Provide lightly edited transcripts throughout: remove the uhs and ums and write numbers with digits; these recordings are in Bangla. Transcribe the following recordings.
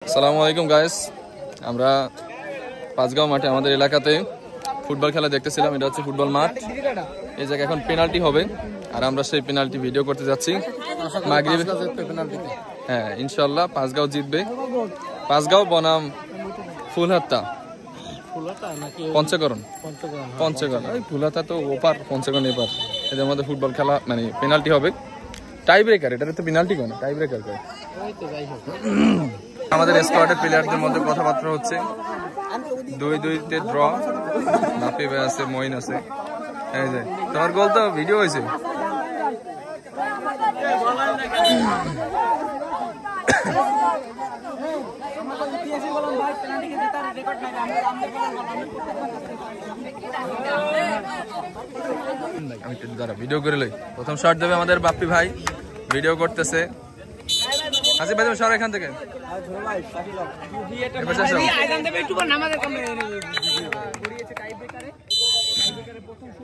আসসালামু আলাইকুম গাইস, আমরা পাঁচগাঁও মাঠে আমাদের এলাকাতে ফুটবল খেলা দেখতেছিলাম। এটা হচ্ছে ফুটবল মাঠ। এই জায়গায় এখন পেনাল্টি হবে আর আমরা সেই পেনাল্টি ভিডিও করতে যাচ্ছি। মাগরিব, হ্যাঁ ইনশাল্লাহ পাঁচগাঁও জিতবে। পাঁচগাঁও বনাম ফুলহাত্তা পঞ্চকরণ, ওই ফুলহাত্তা তো ওপার, পঞ্চকরণ এপার। এদের মধ্যে ফুটবল খেলা মানে পেনাল্টি হবে। টাই ব্রেকার, এটা তো পেনাল্টি করে না, টাই ব্রেকার করে। আমাদের স্কোয়াডের প্লেয়ারদের মধ্যে কথাবার্তা হচ্ছে। 2-2-তে ড্র। নাফি ভাই আছে, মইন আছে। এই যে তোমার গোল তো ভিডিও হয়েছে। আমি দাঁড়া ভিডিও করে লই। প্রথম শট দেবে আমাদের বাপ্পি ভাই, ভিডিও করতেছে। আসিফ ভাই সর এখান থেকে।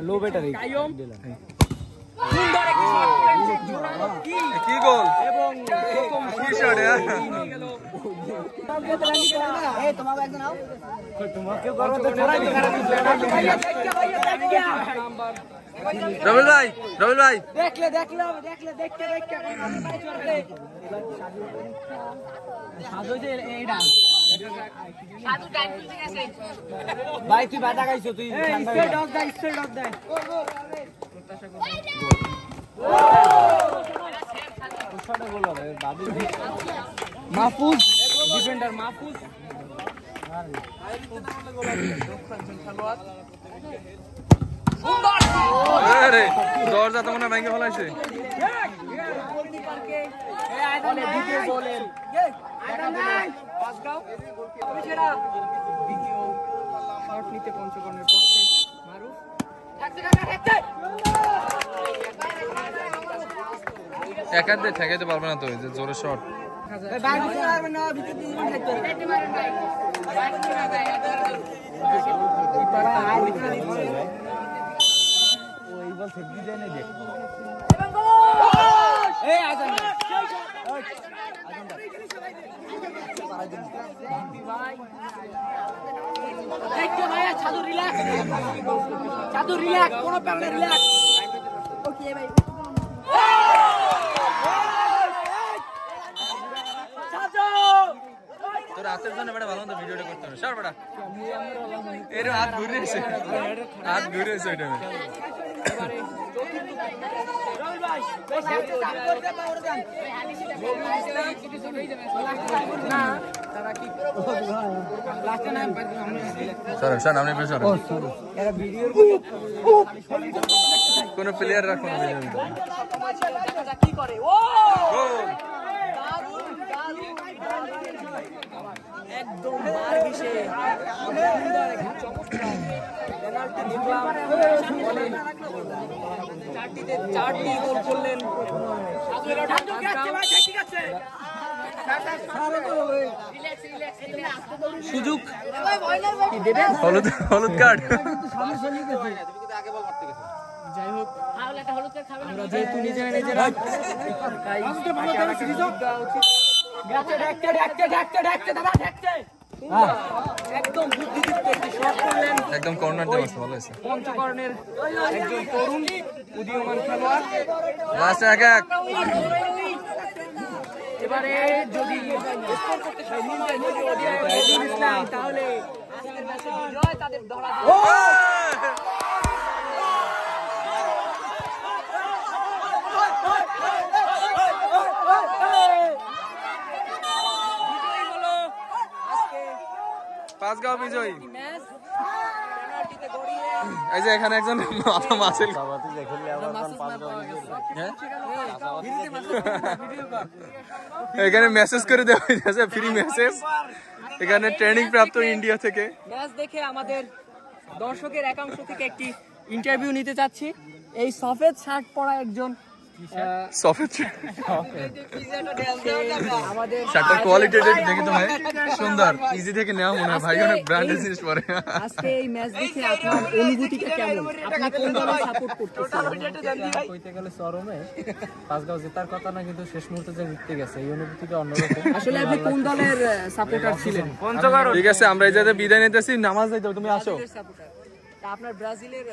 লো ব্যাটারি কি গোল কি শট রবিল ভাই, রবিল ভাই ভাই তুই বাধা খাইছো, তুই মাহফুজ ডিফেন্ডার মাহফুজ দরজা তো মনে ভেঙে ফেলাইছে। একা দিয়ে ঠেকাইতে পারবে না তো, এই যে জোরে শট। তোর হাতের জন্য বেটা ভালো মতো ভিডিওটা করতে হবে। সর বেটা, এর হাত ঘুরে এসে, হাত ঘুরে এসে ওইটা কোন প্লেয়ার রাখো না একদম বার ঘেঁষে পেনাল্টি দেখলাম। চারটিতে 4টি গোল করলেন। সুযোগ হলুদ, হলুদ কার্ড। যাই হোক, আমরা যেহেতু নিজেরা একদম বুদ্ধিদীপ্ত একটি শট করলেন। একদম কর্নার দিয়ে ভালো হয়েছে। পঞ্চকরণের একজন তরুণ উদীয়মান খেলোয়াড়। লাস্ট এক এক। এবারে যদি স্কোর করতে ইসলাম তাহলে তাদের ধরা পাঁচগাঁও বিজয়ী। এই যে এখানে একজন মাথা মাছের এখানে মেসেজ করে দেওয়া হয়েছে, ফ্রি মেসেজ। এখানে ট্রেনিং প্রাপ্ত ইন্ডিয়া থেকে। ম্যাচ দেখে আমাদের দর্শকের একাংশ থেকে একটি ইন্টারভিউ নিতে চাচ্ছি। এই সফেদ শার্ট পরা একজন সফট আমাদের শার্টটার কোয়ালিটি দেখে তো ভাই সুন্দর, ইজি থেকে নেওয়া মনে হয় ভাই, অনেক ব্র্যান্ডেড জিনিস পরে। আজকে এই ম্যাচ দেখে আপনার অনুভূতিটা কেমন? আপনি কোন দলকে সাপোর্ট করতেছেন? কইতে গেলে চরমে পাঁচগাঁও জেতার কথা না, কিন্তু শেষ মুহূর্তে যে জিততে গেছে এই অনুভূতিটা অন্যরকম। আসলে আপনি কোন দলের সাপোর্টার ছিলেন? ঠিক আছে, আমরা এই জায়গায় বিদায় নিতেছি, নামাজ যাইতে হবে, তুমি আসো। সাপোর্টার আপনার ব্রাজিলের